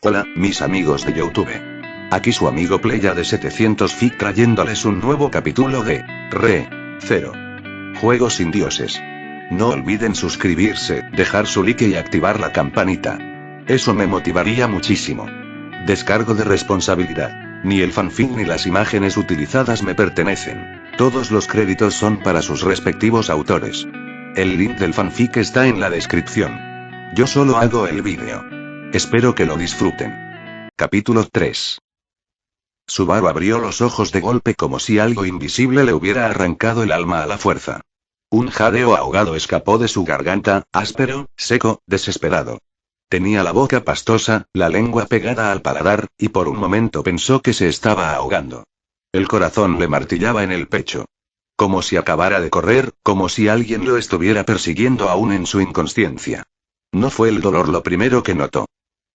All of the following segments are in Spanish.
Hola, mis amigos de YouTube. Aquí su amigo Playa de 700 Feet trayéndoles un nuevo capítulo de Re. 0. Juegos sin dioses. No olviden suscribirse, dejar su like y activar la campanita. Eso me motivaría muchísimo. Descargo de responsabilidad. Ni el fanfic ni las imágenes utilizadas me pertenecen. Todos los créditos son para sus respectivos autores. El link del fanfic está en la descripción. Yo solo hago el vídeo. Espero que lo disfruten. Capítulo 3. Subaru abrió los ojos de golpe como si algo invisible le hubiera arrancado el alma a la fuerza. Un jadeo ahogado escapó de su garganta, áspero, seco, desesperado. Tenía la boca pastosa, la lengua pegada al paladar, y por un momento pensó que se estaba ahogando. El corazón le martillaba en el pecho. Como si acabara de correr, como si alguien lo estuviera persiguiendo aún en su inconsciencia. No fue el dolor lo primero que notó.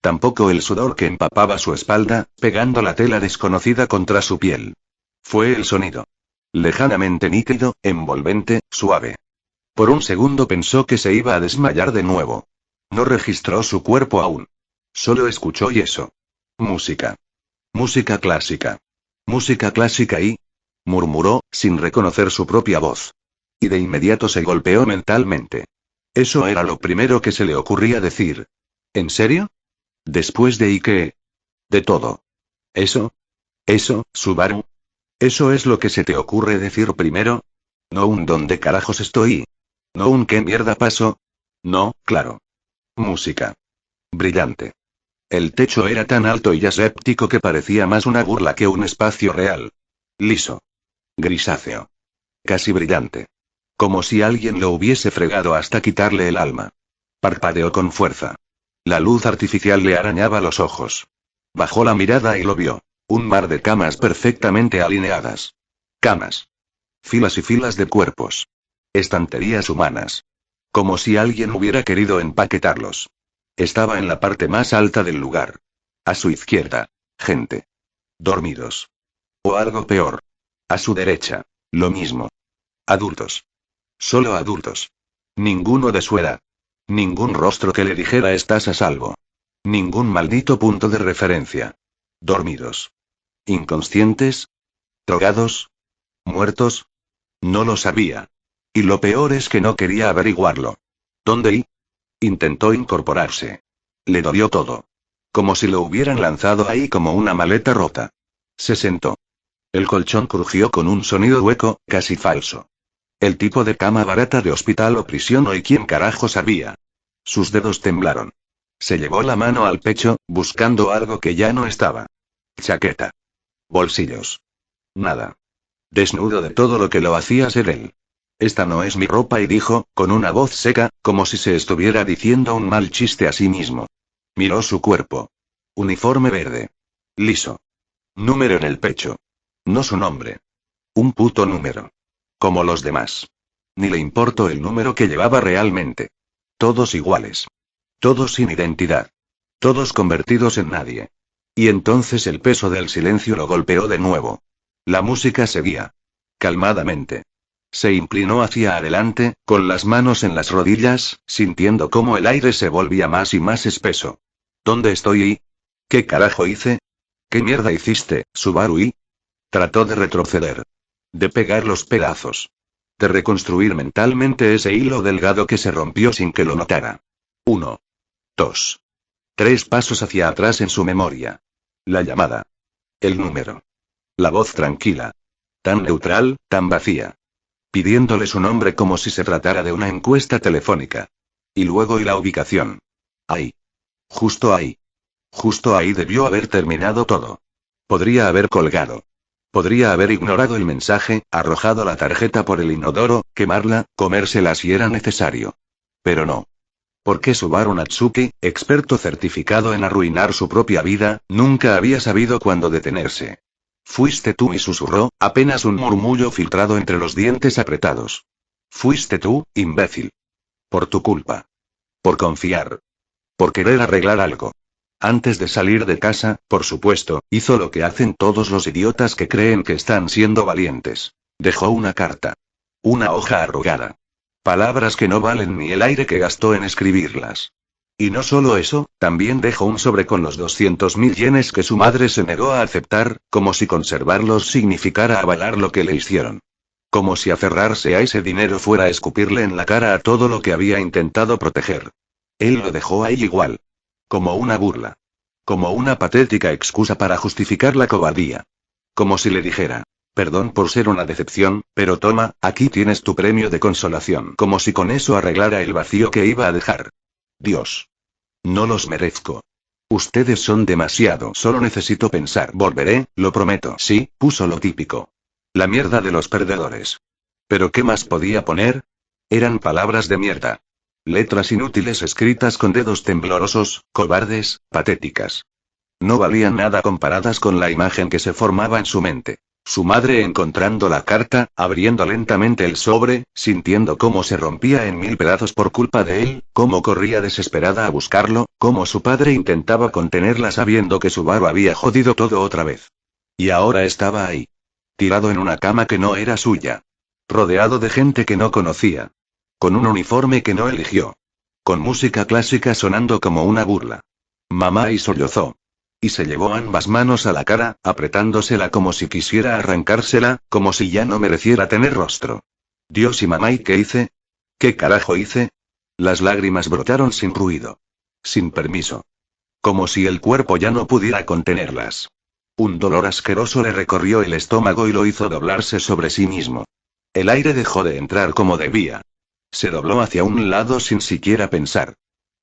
Tampoco el sudor que empapaba su espalda, pegando la tela desconocida contra su piel. Fue el sonido. Lejanamente nítido, envolvente, suave. Por un segundo pensó que se iba a desmayar de nuevo. No registró su cuerpo aún. Solo escuchó yeso. Música. Música clásica. Música clásica y... murmuró, sin reconocer su propia voz. Y de inmediato se golpeó mentalmente. Eso era lo primero que se le ocurría decir. ¿En serio? ¿Después de y qué? De todo. ¿Eso? ¿Eso, Subaru? ¿Eso es lo que se te ocurre decir primero? No un ¿dónde carajos estoy? No un ¿qué mierda pasó? No, claro. Música. Brillante. El techo era tan alto y aséptico que parecía más una burla que un espacio real. Liso. Grisáceo. Casi brillante. Como si alguien lo hubiese fregado hasta quitarle el alma. Parpadeó con fuerza. La luz artificial le arañaba los ojos. Bajó la mirada y lo vio. Un mar de camas perfectamente alineadas. Camas. Filas y filas de cuerpos. Estanterías humanas. Como si alguien hubiera querido empaquetarlos. Estaba en la parte más alta del lugar. A su izquierda. Gente. Dormidos. O algo peor. A su derecha. Lo mismo. Adultos. Solo adultos. Ninguno de su edad. Ningún rostro que le dijera estás a salvo. Ningún maldito punto de referencia. Dormidos. ¿Inconscientes? ¿Drogados? ¿Muertos? No lo sabía. Y lo peor es que no quería averiguarlo. ¿Dónde y? Intentó incorporarse. Le dolió todo. Como si lo hubieran lanzado ahí como una maleta rota. Se sentó. El colchón crujió con un sonido hueco, casi falso. El tipo de cama barata de hospital o prisión o y quién carajo sabía. Sus dedos temblaron. Se llevó la mano al pecho, buscando algo que ya no estaba. Chaqueta. Bolsillos. Nada. Desnudo de todo lo que lo hacía ser él. Esta no es mi ropa y dijo, con una voz seca, como si se estuviera diciendo un mal chiste a sí mismo. Miró su cuerpo. Uniforme verde. Liso. Número en el pecho. No su nombre. Un puto número. Como los demás. Ni le importó el número que llevaba realmente. Todos iguales. Todos sin identidad. Todos convertidos en nadie. Y entonces el peso del silencio lo golpeó de nuevo. La música seguía. Calmadamente. Se inclinó hacia adelante, con las manos en las rodillas, sintiendo cómo el aire se volvía más y más espeso. ¿Dónde estoy y? ¿Qué carajo hice? ¿Qué mierda hiciste, Subaru y? Trató de retroceder. De pegar los pedazos. De reconstruir mentalmente ese hilo delgado que se rompió sin que lo notara. 1. 2. 3 pasos hacia atrás en su memoria. La llamada. El número. La voz tranquila. Tan neutral, tan vacía. Pidiéndole su nombre como si se tratara de una encuesta telefónica. Y luego y la ubicación. Ahí. Justo ahí. Justo ahí debió haber terminado todo. Podría haber colgado. Podría haber ignorado el mensaje, arrojado la tarjeta por el inodoro, quemarla, comérsela si era necesario. Pero no. Porque Subaru Natsuki, experto certificado en arruinar su propia vida, nunca había sabido cuándo detenerse. Fuiste tú, y susurró, apenas un murmullo filtrado entre los dientes apretados. Fuiste tú, imbécil. Por tu culpa. Por confiar. Por querer arreglar algo. Antes de salir de casa, por supuesto, hizo lo que hacen todos los idiotas que creen que están siendo valientes. Dejó una carta. Una hoja arrugada. Palabras que no valen ni el aire que gastó en escribirlas. Y no solo eso, también dejó un sobre con los 200.000 yenes que su madre se negó a aceptar, como si conservarlos significara avalar lo que le hicieron. Como si aferrarse a ese dinero fuera escupirle en la cara a todo lo que había intentado proteger. Él lo dejó ahí igual. Como una burla. Como una patética excusa para justificar la cobardía. Como si le dijera: perdón por ser una decepción, pero toma, aquí tienes tu premio de consolación. Como si con eso arreglara el vacío que iba a dejar. Dios. No los merezco. Ustedes son demasiado. Solo necesito pensar. Volveré, lo prometo. Sí, puso lo típico. La mierda de los perdedores. ¿Pero qué más podía poner? Eran palabras de mierda. Letras inútiles escritas con dedos temblorosos, cobardes, patéticas. No valían nada comparadas con la imagen que se formaba en su mente. Su madre encontrando la carta, abriendo lentamente el sobre, sintiendo cómo se rompía en 1000 pedazos por culpa de él, cómo corría desesperada a buscarlo, cómo su padre intentaba contenerla sabiendo que Subaru había jodido todo otra vez. Y ahora estaba ahí. Tirado en una cama que no era suya. Rodeado de gente que no conocía. Con un uniforme que no eligió. Con música clásica sonando como una burla. Mamá y sollozó. Y se llevó ambas manos a la cara, apretándosela como si quisiera arrancársela, como si ya no mereciera tener rostro. Dios y mamá, ¿y qué hice? ¿Qué carajo hice? Las lágrimas brotaron sin ruido. Sin permiso. Como si el cuerpo ya no pudiera contenerlas. Un dolor asqueroso le recorrió el estómago y lo hizo doblarse sobre sí mismo. El aire dejó de entrar como debía. Se dobló hacia un lado sin siquiera pensar.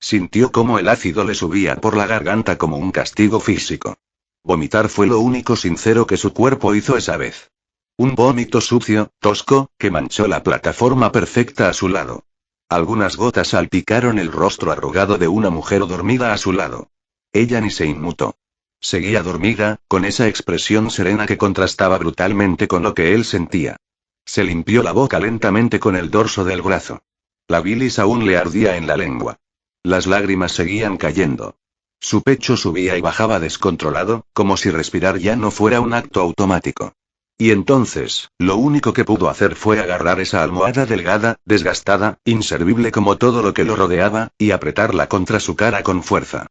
Sintió cómo el ácido le subía por la garganta como un castigo físico. Vomitar fue lo único sincero que su cuerpo hizo esa vez. Un vómito sucio, tosco, que manchó la plataforma perfecta a su lado. Algunas gotas salpicaron el rostro arrugado de una mujer dormida a su lado. Ella ni se inmutó. Seguía dormida, con esa expresión serena que contrastaba brutalmente con lo que él sentía. Se limpió la boca lentamente con el dorso del brazo. La bilis aún le ardía en la lengua. Las lágrimas seguían cayendo. Su pecho subía y bajaba descontrolado, como si respirar ya no fuera un acto automático. Y entonces, lo único que pudo hacer fue agarrar esa almohada delgada, desgastada, inservible como todo lo que lo rodeaba, y apretarla contra su cara con fuerza.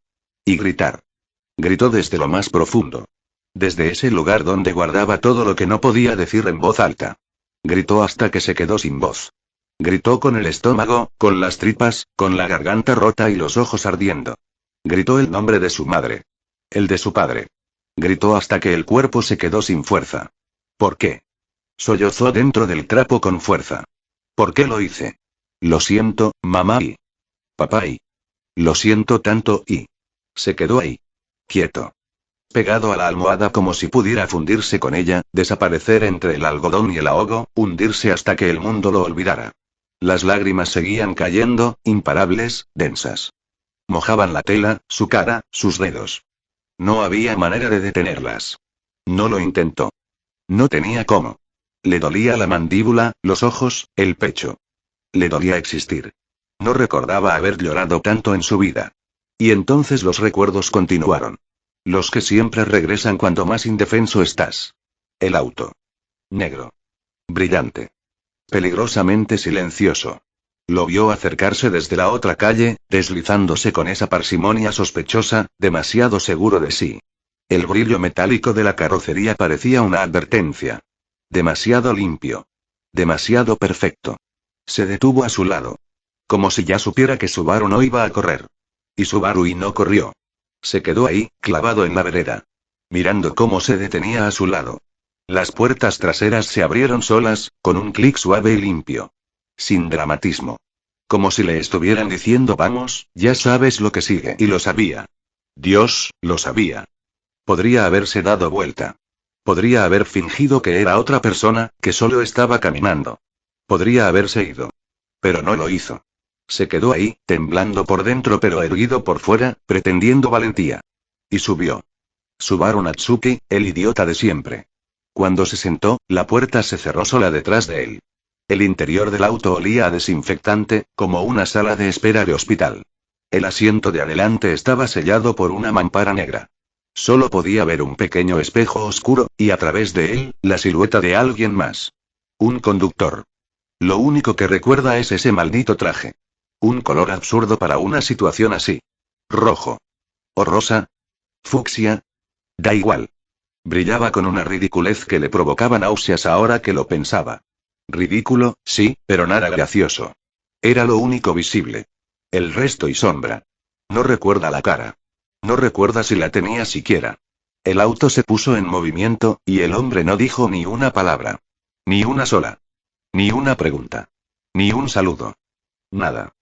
Y gritar. Gritó desde lo más profundo. Desde ese lugar donde guardaba todo lo que no podía decir en voz alta. Gritó hasta que se quedó sin voz. Gritó con el estómago, con las tripas, con la garganta rota y los ojos ardiendo. Gritó el nombre de su madre. El de su padre. Gritó hasta que el cuerpo se quedó sin fuerza. ¿Por qué? Sollozó dentro del trapo con fuerza. ¿Por qué lo hice? Lo siento, mamá y papá y lo siento tanto y se quedó ahí. Quieto. Pegado a la almohada como si pudiera fundirse con ella, desaparecer entre el algodón y el ahogo, hundirse hasta que el mundo lo olvidara. Las lágrimas seguían cayendo, imparables, densas. Mojaban la tela, su cara, sus dedos. No había manera de detenerlas. No lo intentó. No tenía cómo. Le dolía la mandíbula, los ojos, el pecho. Le dolía existir. No recordaba haber llorado tanto en su vida. Y entonces los recuerdos continuaron. Los que siempre regresan cuando más indefenso estás. El auto. Negro. Brillante. Peligrosamente silencioso. Lo vio acercarse desde la otra calle, deslizándose con esa parsimonia sospechosa, demasiado seguro de sí. El brillo metálico de la carrocería parecía una advertencia. Demasiado limpio. Demasiado perfecto. Se detuvo a su lado. Como si ya supiera que Subaru no iba a correr. Y Subaru y no corrió. Se quedó ahí, clavado en la vereda. Mirando cómo se detenía a su lado. Las puertas traseras se abrieron solas, con un clic suave y limpio. Sin dramatismo. Como si le estuvieran diciendo vamos, ya sabes lo que sigue. Y lo sabía. Dios, lo sabía. Podría haberse dado vuelta. Podría haber fingido que era otra persona, que solo estaba caminando. Podría haberse ido. Pero no lo hizo. Se quedó ahí, temblando por dentro pero erguido por fuera, pretendiendo valentía. Y subió. Subaru Natsuki, el idiota de siempre. Cuando se sentó, la puerta se cerró sola detrás de él. El interior del auto olía a desinfectante, como una sala de espera de hospital. El asiento de adelante estaba sellado por una mampara negra. Solo podía ver un pequeño espejo oscuro, y a través de él, la silueta de alguien más. Un conductor. Lo único que recuerda es ese maldito traje. Un color absurdo para una situación así. ¿Rojo? ¿O rosa? ¿Fucsia? Da igual. Brillaba con una ridiculez que le provocaba náuseas ahora que lo pensaba. Ridículo, sí, pero nada gracioso. Era lo único visible. El resto y sombra. No recuerda la cara. No recuerda si la tenía siquiera. El auto se puso en movimiento, y el hombre no dijo ni una palabra. Ni una sola. Ni una pregunta. Ni un saludo. Nada.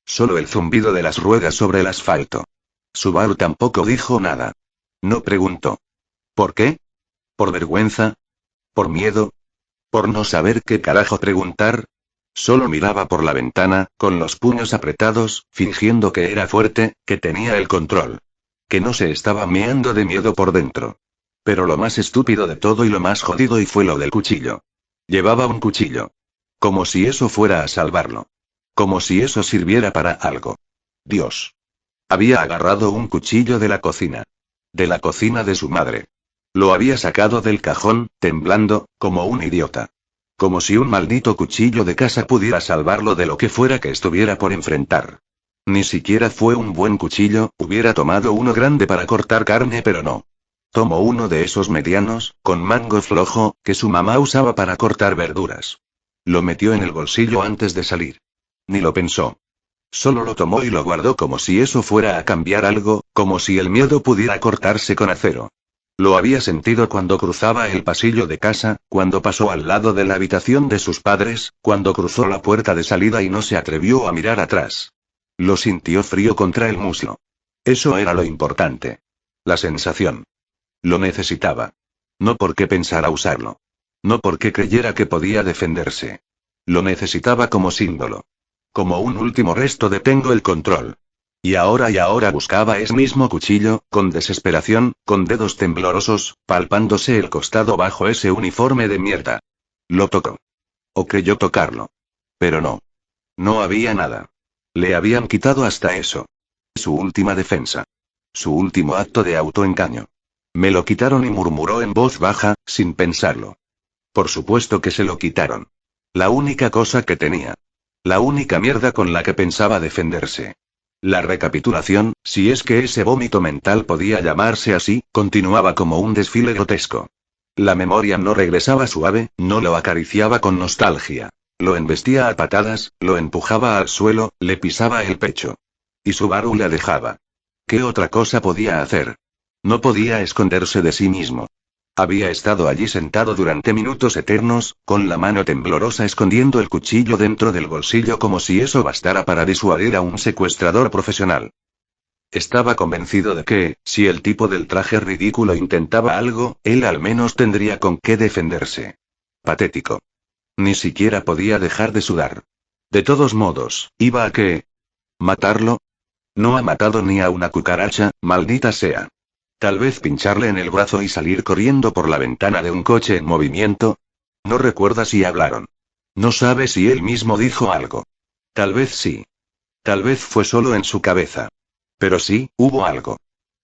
Solo el zumbido de las ruedas sobre el asfalto. Subaru tampoco dijo nada. No preguntó. ¿Por qué? ¿Por vergüenza? ¿Por miedo? ¿Por no saber qué carajo preguntar? Solo miraba por la ventana, con los puños apretados, fingiendo que era fuerte, que tenía el control. Que no se estaba meando de miedo por dentro. Pero lo más estúpido de todo y lo más jodido y fue lo del cuchillo. Llevaba un cuchillo. Como si eso fuera a salvarlo. Como si eso sirviera para algo. Dios. Había agarrado un cuchillo de la cocina. De la cocina de su madre. Lo había sacado del cajón, temblando, como un idiota. Como si un maldito cuchillo de casa pudiera salvarlo de lo que fuera que estuviera por enfrentar. Ni siquiera fue un buen cuchillo, hubiera tomado uno grande para cortar carne, pero no. Tomó uno de esos medianos, con mango flojo, que su mamá usaba para cortar verduras. Lo metió en el bolsillo antes de salir. Ni lo pensó. Solo lo tomó y lo guardó como si eso fuera a cambiar algo, como si el miedo pudiera cortarse con acero. Lo había sentido cuando cruzaba el pasillo de casa, cuando pasó al lado de la habitación de sus padres, cuando cruzó la puerta de salida y no se atrevió a mirar atrás. Lo sintió frío contra el muslo. Eso era lo importante. La sensación. Lo necesitaba. No porque pensara usarlo. No porque creyera que podía defenderse. Lo necesitaba como símbolo. Como un último resto de tengo el control. Y ahora buscaba ese mismo cuchillo, con desesperación, con dedos temblorosos, palpándose el costado bajo ese uniforme de mierda. Lo tocó. O creyó tocarlo. Pero no. No había nada. Le habían quitado hasta eso. Su última defensa. Su último acto de autoengaño. Me lo quitaron y murmuró en voz baja, sin pensarlo. Por supuesto que se lo quitaron. La única cosa que tenía. La única mierda con la que pensaba defenderse. La recapitulación, si es que ese vómito mental podía llamarse así, continuaba como un desfile grotesco. La memoria no regresaba suave, no lo acariciaba con nostalgia. Lo embestía a patadas, lo empujaba al suelo, le pisaba el pecho. Y Subaru la dejaba. ¿Qué otra cosa podía hacer? No podía esconderse de sí mismo. Había estado allí sentado durante minutos eternos, con la mano temblorosa escondiendo el cuchillo dentro del bolsillo como si eso bastara para disuadir a un secuestrador profesional. Estaba convencido de que, si el tipo del traje ridículo intentaba algo, él al menos tendría con qué defenderse. Patético. Ni siquiera podía dejar de sudar. De todos modos, ¿iba a qué? ¿Matarlo? No ha matado ni a una cucaracha, maldita sea. Tal vez pincharle en el brazo y salir corriendo por la ventana de un coche en movimiento. No recuerda si hablaron. No sabe si él mismo dijo algo. Tal vez sí. Tal vez fue solo en su cabeza. Pero sí, hubo algo.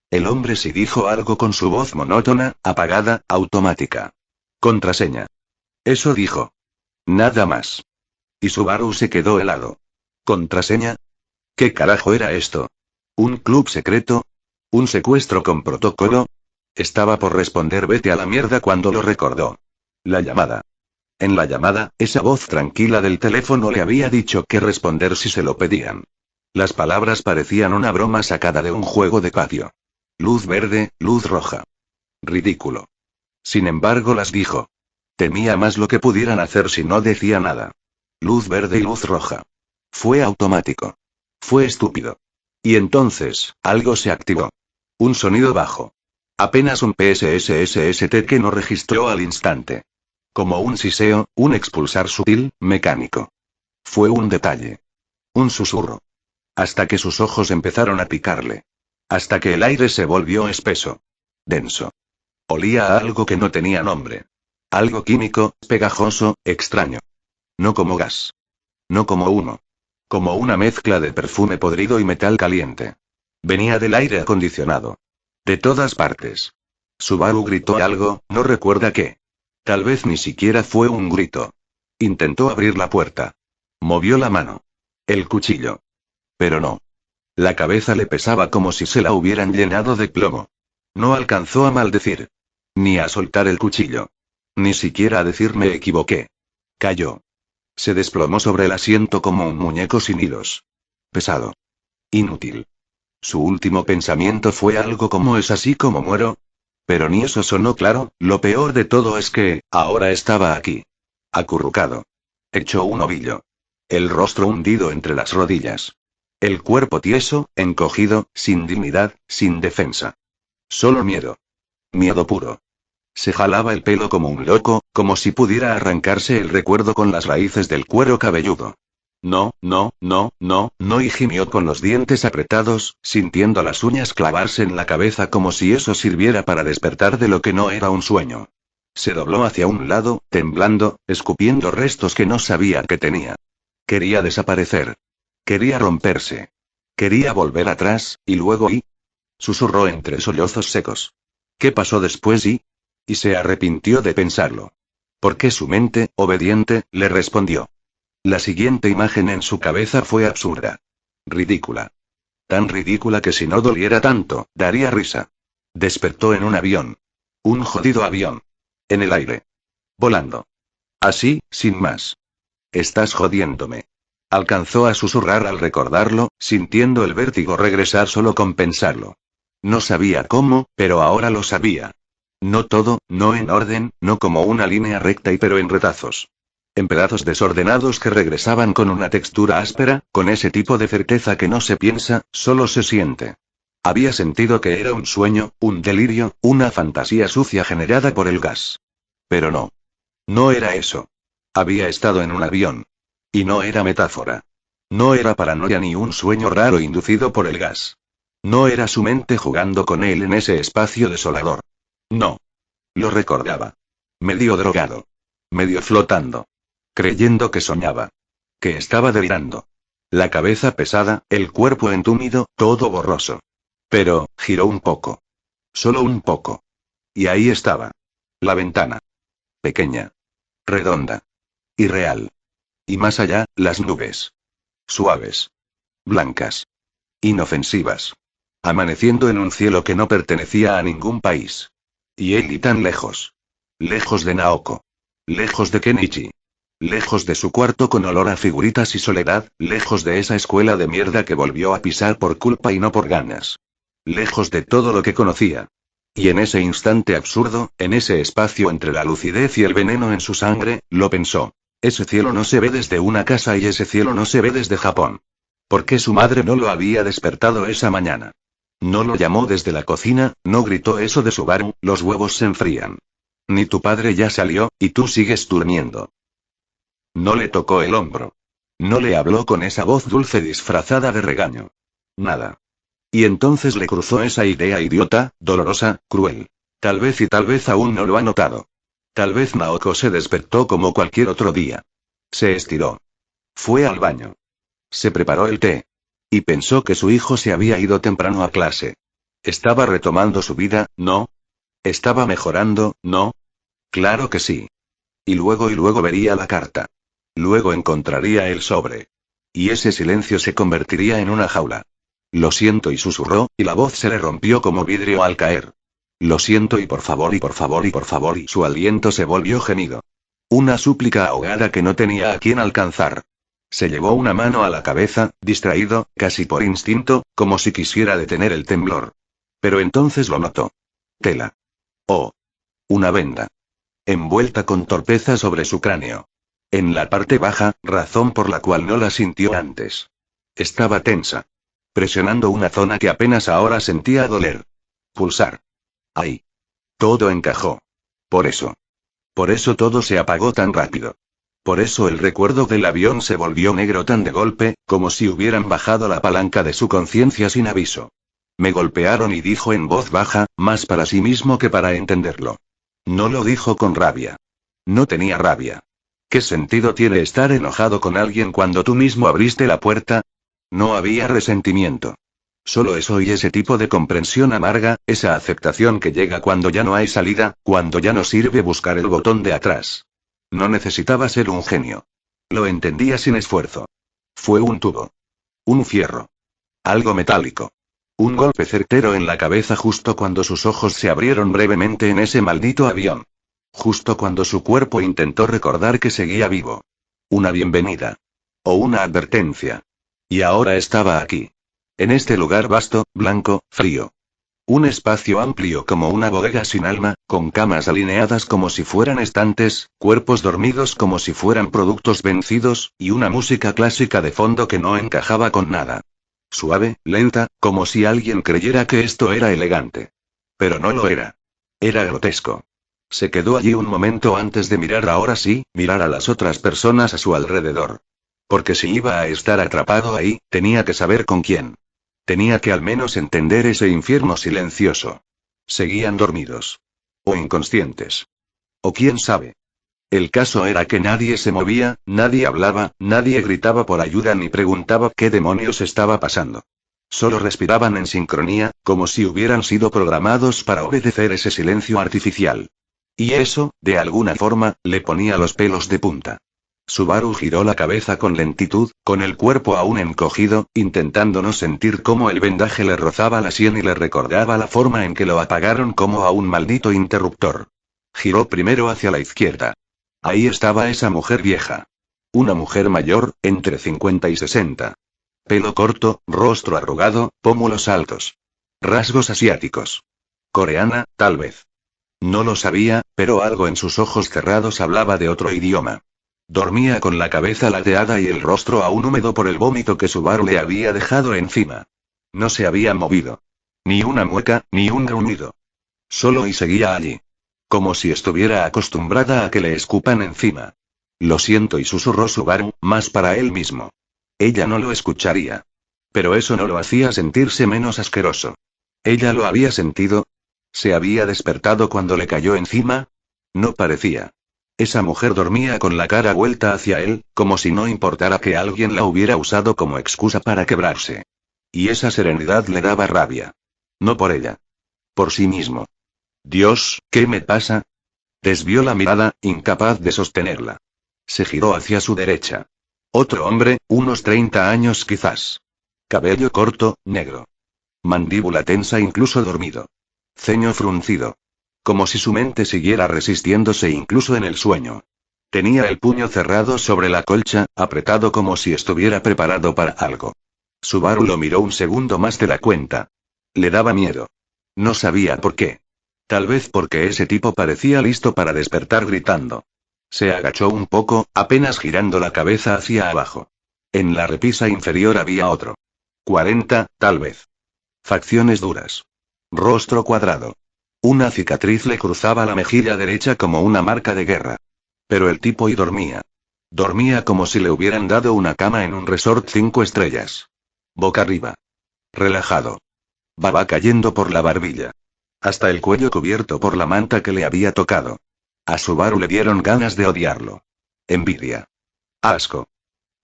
El hombre sí dijo algo con su voz monótona, apagada, automática. Contraseña. Eso dijo. Nada más. Y Subaru se quedó helado. ¿Contraseña? ¿Qué carajo era esto? ¿Un club secreto? ¿Un secuestro con protocolo? Estaba por responder vete a la mierda cuando lo recordó. La llamada. En la llamada, esa voz tranquila del teléfono le había dicho que responder si se lo pedían. Las palabras parecían una broma sacada de un juego de patio. Luz verde, luz roja. Ridículo. Sin embargo las dijo. Temía más lo que pudieran hacer si no decía nada. Luz verde y luz roja. Fue automático. Fue estúpido. Y entonces, algo se activó. Un sonido bajo. Apenas un PSSSST que no registró al instante. Como un siseo, un expulsar sutil, mecánico. Fue un detalle. Un susurro. Hasta que sus ojos empezaron a picarle. Hasta que el aire se volvió espeso. Denso. Olía a algo que no tenía nombre. Algo químico, pegajoso, extraño. No como gas. No como humo. Como una mezcla de perfume podrido y metal caliente. Venía del aire acondicionado. De todas partes. Subaru gritó algo, no recuerda qué. Tal vez ni siquiera fue un grito. Intentó abrir la puerta. Movió la mano. El cuchillo. Pero no. La cabeza le pesaba como si se la hubieran llenado de plomo. No alcanzó a maldecir. Ni a soltar el cuchillo. Ni siquiera a decir me equivoqué. Cayó. Se desplomó sobre el asiento como un muñeco sin hilos. Pesado. Inútil. Su último pensamiento fue algo como ¿es así como muero? Pero ni eso sonó claro, lo peor de todo es que, ahora estaba aquí. Acurrucado. Hecho un ovillo. El rostro hundido entre las rodillas. El cuerpo tieso, encogido, sin dignidad, sin defensa. Solo miedo. Miedo puro. Se jalaba el pelo como un loco, como si pudiera arrancarse el recuerdo con las raíces del cuero cabelludo. No, no, no, no, no, y gimió con los dientes apretados, sintiendo las uñas clavarse en la cabeza como si eso sirviera para despertar de lo que no era un sueño. Se dobló hacia un lado, temblando, escupiendo restos que no sabía que tenía. Quería desaparecer. Quería romperse. Quería volver atrás, y luego susurró entre sollozos secos. ¿Qué pasó después y se arrepintió de pensarlo. Porque su mente, obediente, le respondió. La siguiente imagen en su cabeza fue absurda. Ridícula. Tan ridícula que si no doliera tanto, daría risa. Despertó en un avión. Un jodido avión. En el aire. Volando. Así, sin más. Estás jodiéndome. Alcanzó a susurrar al recordarlo, sintiendo el vértigo regresar solo con pensarlo. No sabía cómo, pero ahora lo sabía. No todo, no en orden, no como una línea recta y pero en retazos. En pedazos desordenados que regresaban con una textura áspera, con ese tipo de certeza que no se piensa, solo se siente. Había sentido que era un sueño, un delirio, una fantasía sucia generada por el gas. Pero no. No era eso. Había estado en un avión. Y no era metáfora. No era paranoia ni un sueño raro inducido por el gas. No era su mente jugando con él en ese espacio desolador. No. Lo recordaba. Medio drogado. Medio flotando. Creyendo que soñaba. Que estaba delirando. La cabeza pesada, el cuerpo entumido, todo borroso. Pero, giró un poco. Solo un poco. Y ahí estaba. La ventana. Pequeña. Redonda. Irreal. Y más allá, las nubes. Suaves. Blancas. Inofensivas. Amaneciendo en un cielo que no pertenecía a ningún país. Y él y tan lejos. Lejos de Naoko. Lejos de Kenichi. Lejos de su cuarto con olor a figuritas y soledad, lejos de esa escuela de mierda que volvió a pisar por culpa y no por ganas. Lejos de todo lo que conocía. Y en ese instante absurdo, en ese espacio entre la lucidez y el veneno en su sangre, lo pensó. Ese cielo no se ve desde una casa y ese cielo no se ve desde Japón. ¿Por qué su madre no lo había despertado esa mañana? No lo llamó desde la cocina, no gritó eso de Subaru, los huevos se enfrían. Ni tu padre ya salió, y tú sigues durmiendo. No le tocó el hombro. No le habló con esa voz dulce disfrazada de regaño. Nada. Y entonces le cruzó esa idea idiota, dolorosa, cruel. Tal vez y tal vez aún no lo ha notado. Tal vez Naoko se despertó como cualquier otro día. Se estiró. Fue al baño. Se preparó el té. Y pensó que su hijo se había ido temprano a clase. ¿Estaba retomando su vida, no? ¿Estaba mejorando, no? Claro que sí. Y luego vería la carta. Luego encontraría el sobre. Y ese silencio se convertiría en una jaula. Lo siento, y susurró, y la voz se le rompió como vidrio al caer. Lo siento y por favor y por favor y por favor, y su aliento se volvió gemido. Una súplica ahogada que no tenía a quién alcanzar. Se llevó una mano a la cabeza, distraído, casi por instinto, como si quisiera detener el temblor. Pero entonces lo notó. Tela. Oh. Una venda. Envuelta con torpeza sobre su cráneo. En la parte baja, razón por la cual no la sintió antes. Estaba tensa. Presionando una zona que apenas ahora sentía doler. Pulsar. Ahí. Todo encajó. Por eso. Por eso todo se apagó tan rápido. Por eso el recuerdo del avión se volvió negro tan de golpe, como si hubieran bajado la palanca de su conciencia sin aviso. Me golpearon, y dijo en voz baja, más para sí mismo que para entenderlo. No lo dijo con rabia. No tenía rabia. ¿Qué sentido tiene estar enojado con alguien cuando tú mismo abriste la puerta? No había resentimiento. Solo eso y ese tipo de comprensión amarga, esa aceptación que llega cuando ya no hay salida, cuando ya no sirve buscar el botón de atrás. No necesitaba ser un genio. Lo entendía sin esfuerzo. Fue un tubo. Un fierro. Algo metálico. Un golpe certero en la cabeza justo cuando sus ojos se abrieron brevemente en ese maldito avión. Justo cuando su cuerpo intentó recordar que seguía vivo. Una bienvenida. O una advertencia. Y ahora estaba aquí. En este lugar vasto, blanco, frío. Un espacio amplio como una bodega sin alma, con camas alineadas como si fueran estantes, cuerpos dormidos como si fueran productos vencidos, y una música clásica de fondo que no encajaba con nada. Suave, lenta, como si alguien creyera que esto era elegante. Pero no lo era. Era grotesco. Se quedó allí un momento antes de mirar ahora sí, mirar a las otras personas a su alrededor. Porque si iba a estar atrapado ahí, tenía que saber con quién. Tenía que al menos entender ese infierno silencioso. Seguían dormidos. O inconscientes. O quién sabe. El caso era que nadie se movía, nadie hablaba, nadie gritaba por ayuda ni preguntaba qué demonios estaba pasando. Solo respiraban en sincronía, como si hubieran sido programados para obedecer ese silencio artificial. Y eso, de alguna forma, le ponía los pelos de punta. Subaru giró la cabeza con lentitud, con el cuerpo aún encogido, intentando no sentir cómo el vendaje le rozaba la sien y le recordaba la forma en que lo apagaron como a un maldito interruptor. Giró primero hacia la izquierda. Ahí estaba esa mujer vieja. Una mujer mayor, entre 50 y 60. Pelo corto, rostro arrugado, pómulos altos. Rasgos asiáticos. Coreana, tal vez. No lo sabía, pero algo en sus ojos cerrados hablaba de otro idioma. Dormía con la cabeza ladeada y el rostro aún húmedo por el vómito que Subaru le había dejado encima. No se había movido. Ni una mueca, ni un gruñido. Solo y seguía allí. Como si estuviera acostumbrada a que le escupan encima. Lo siento, y susurró Subaru, más para él mismo. Ella no lo escucharía. Pero eso no lo hacía sentirse menos asqueroso. ¿Ella lo había sentido? ¿Se había despertado cuando le cayó encima? No parecía. Esa mujer dormía con la cara vuelta hacia él, como si no importara que alguien la hubiera usado como excusa para quebrarse. Y esa serenidad le daba rabia. No por ella. Por sí mismo. Dios, ¿qué me pasa? Desvió la mirada, incapaz de sostenerla. Se giró hacia su derecha. Otro hombre, unos 30 años quizás. Cabello corto, negro. Mandíbula tensa, incluso dormido. Ceño fruncido. Como si su mente siguiera resistiéndose incluso en el sueño. Tenía el puño cerrado sobre la colcha, apretado como si estuviera preparado para algo. Subaru lo miró un segundo más de la cuenta. Le daba miedo. No sabía por qué. Tal vez porque ese tipo parecía listo para despertar gritando. Se agachó un poco, apenas girando la cabeza hacia abajo. En la repisa inferior había otro. 40, tal vez. Facciones duras. Rostro cuadrado. Una cicatriz le cruzaba la mejilla derecha como una marca de guerra. Pero el tipo y dormía. Dormía como si le hubieran dado una cama en un resort 5 estrellas. Boca arriba. Relajado. Baba cayendo por la barbilla. Hasta el cuello cubierto por la manta que le había tocado. A Subaru le dieron ganas de odiarlo. Envidia. Asco.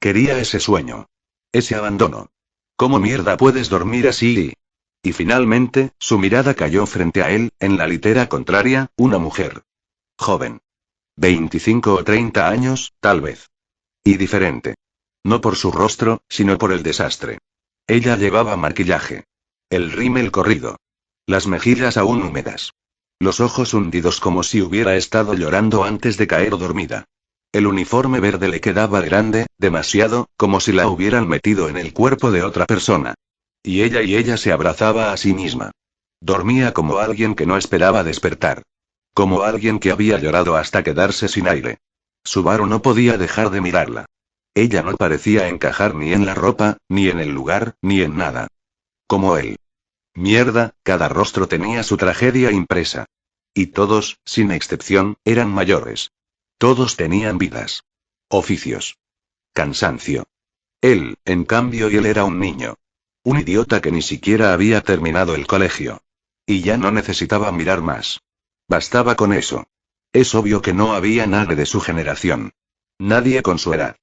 Quería ese sueño. Ese abandono. ¿Cómo mierda puedes dormir así? Y finalmente, su mirada cayó frente a él, en la litera contraria, una mujer. Joven. 25 o 30 años, tal vez. Y diferente. No por su rostro, sino por el desastre. Ella llevaba maquillaje. El rímel corrido. Las mejillas aún húmedas. Los ojos hundidos como si hubiera estado llorando antes de caer dormida. El uniforme verde le quedaba grande, demasiado, como si la hubieran metido en el cuerpo de otra persona. Y ella se abrazaba a sí misma. Dormía como alguien que no esperaba despertar. Como alguien que había llorado hasta quedarse sin aire. Subaru no podía dejar de mirarla. Ella no parecía encajar ni en la ropa, ni en el lugar, ni en nada. Como él. Mierda, cada rostro tenía su tragedia impresa. Y todos, sin excepción, eran mayores. Todos tenían vidas. Oficios. Cansancio. Él, en cambio, y él era un niño. Un idiota que ni siquiera había terminado el colegio. Y ya no necesitaba mirar más. Bastaba con eso. Es obvio que no había nadie de su generación. Nadie con su edad.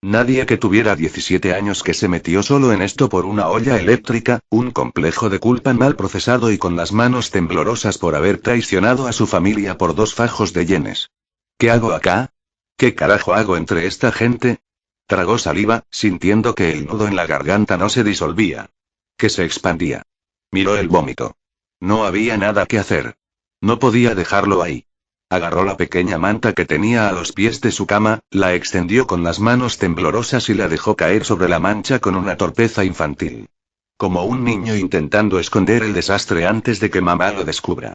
Nadie que tuviera 17 años que se metió solo en esto por una olla eléctrica, un complejo de culpa mal procesado y con las manos temblorosas por haber traicionado a su familia por 2 fajos de yenes. ¿Qué hago acá? ¿Qué carajo hago entre esta gente? Tragó saliva, sintiendo que el nudo en la garganta no se disolvía. que se expandía. Miró el vómito. No había nada que hacer. No podía dejarlo ahí. Agarró la pequeña manta que tenía a los pies de su cama, la extendió con las manos temblorosas y la dejó caer sobre la mancha con una torpeza infantil. Como un niño intentando esconder el desastre antes de que mamá lo descubra.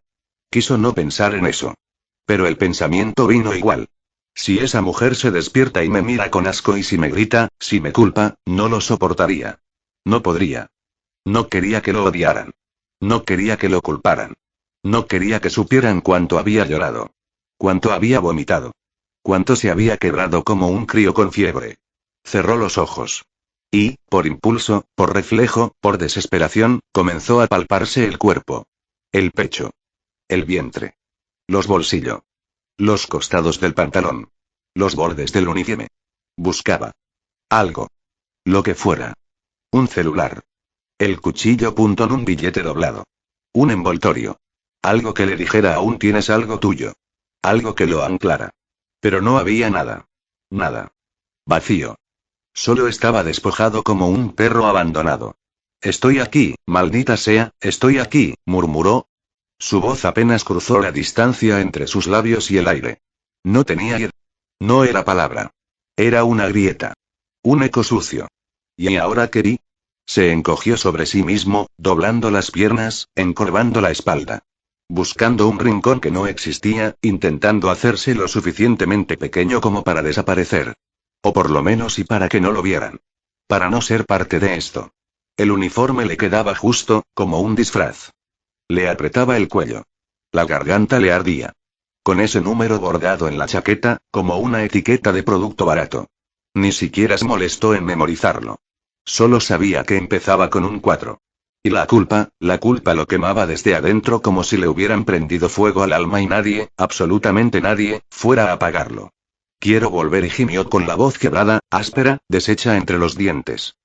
Quiso no pensar en eso. Pero el pensamiento vino igual. Si esa mujer se despierta y me mira con asco y si me grita, si me culpa, no lo soportaría. No podría. No quería que lo odiaran. No quería que lo culparan. No quería que supieran cuánto había llorado. Cuánto había vomitado. Cuánto se había quebrado como un crío con fiebre. Cerró los ojos. Y, por impulso, por reflejo, por desesperación, comenzó a palparse el cuerpo. El pecho. El vientre. Los bolsillos. Los costados del pantalón. Los bordes del uniforme. Buscaba. Algo. Lo que fuera. Un celular. El cuchillo punto en un billete doblado. Un envoltorio. Algo que le dijera aún tienes algo tuyo. Algo que lo anclara. Pero no había nada. Nada. Vacío. Solo estaba despojado como un perro abandonado. Estoy aquí, maldita sea, estoy aquí, murmuró. Su voz apenas cruzó la distancia entre sus labios y el aire. No tenía. No era palabra. Era una grieta. Un eco sucio. ¿Y ahora qué vi? Se encogió sobre sí mismo, doblando las piernas, encorvando la espalda. Buscando un rincón que no existía, intentando hacerse lo suficientemente pequeño como para desaparecer. O por lo menos y para que no lo vieran. Para no ser parte de esto. El uniforme le quedaba justo, como un disfraz. Le apretaba el cuello. La garganta le ardía. Con ese número bordado en la chaqueta, como una etiqueta de producto barato. Ni siquiera se molestó en memorizarlo. Solo sabía que empezaba con un 4. Y la culpa lo quemaba desde adentro como si le hubieran prendido fuego al alma y nadie, absolutamente nadie, fuera a apagarlo. Quiero volver y gimió con la voz quebrada, áspera, deshecha entre los dientes.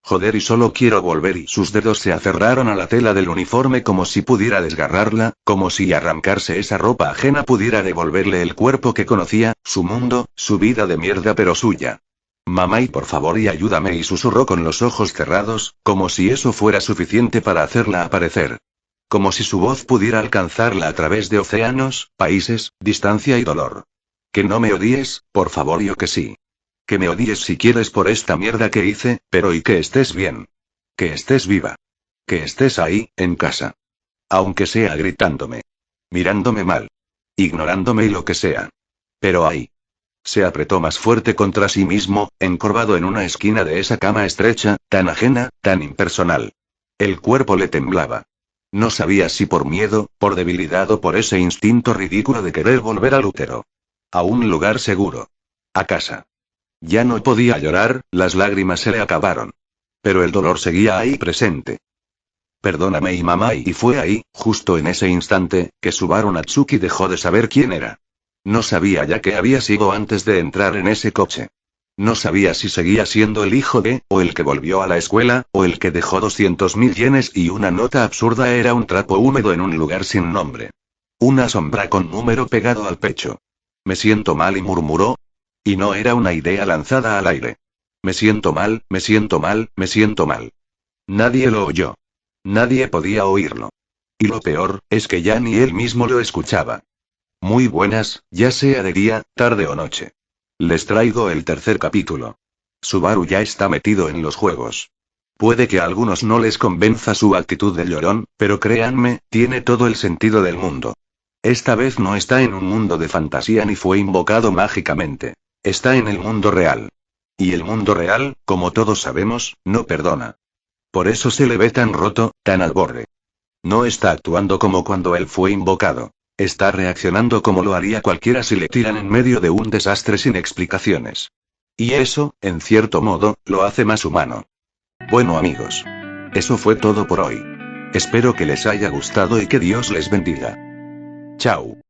Joder y solo quiero volver y sus dedos se aferraron a la tela del uniforme como si pudiera desgarrarla, como si arrancarse esa ropa ajena pudiera devolverle el cuerpo que conocía, su mundo, su vida de mierda pero suya. Mamá y por favor y ayúdame y susurró con los ojos cerrados, como si eso fuera suficiente para hacerla aparecer. Como si su voz pudiera alcanzarla a través de océanos, países, distancia y dolor. Que no me odies, por favor yo que sí. Que me odies si quieres por esta mierda que hice, pero y que estés bien. Que estés viva. Que estés ahí, en casa. Aunque sea gritándome. Mirándome mal. Ignorándome y lo que sea. Pero ahí. Se apretó más fuerte contra sí mismo, encorvado en una esquina de esa cama estrecha, tan ajena, tan impersonal. El cuerpo le temblaba. No sabía si por miedo, por debilidad o por ese instinto ridículo de querer volver al útero. A un lugar seguro. A casa. Ya no podía llorar, las lágrimas se le acabaron. Pero el dolor seguía ahí presente. Perdóname y mamá y fue ahí, justo en ese instante, que Subaru Natsuki dejó de saber quién era. No sabía ya qué había sido antes de entrar en ese coche. No sabía si seguía siendo el hijo de, o el que volvió a la escuela, o el que dejó 200.000 yenes y una nota absurda era un trapo húmedo en un lugar sin nombre. Una sombra con número pegado al pecho. Me siento mal y murmuró. Y no era una idea lanzada al aire. Me siento mal, me siento mal, me siento mal. Nadie lo oyó. Nadie podía oírlo. Y lo peor, es que ya ni él mismo lo escuchaba. Muy buenas, ya sea de día, tarde o noche. Les traigo el tercer capítulo. Subaru ya está metido en los juegos. Puede que a algunos no les convenza su actitud de llorón, pero créanme, tiene todo el sentido del mundo. Esta vez no está en un mundo de fantasía ni fue invocado mágicamente. Está en el mundo real. Y el mundo real, como todos sabemos, no perdona. Por eso se le ve tan roto, tan al borde. No está actuando como cuando él fue invocado. Está reaccionando como lo haría cualquiera si le tiran en medio de un desastre sin explicaciones. Y eso, en cierto modo, lo hace más humano. Bueno amigos. Eso fue todo por hoy. Espero que les haya gustado y que Dios les bendiga. Chao.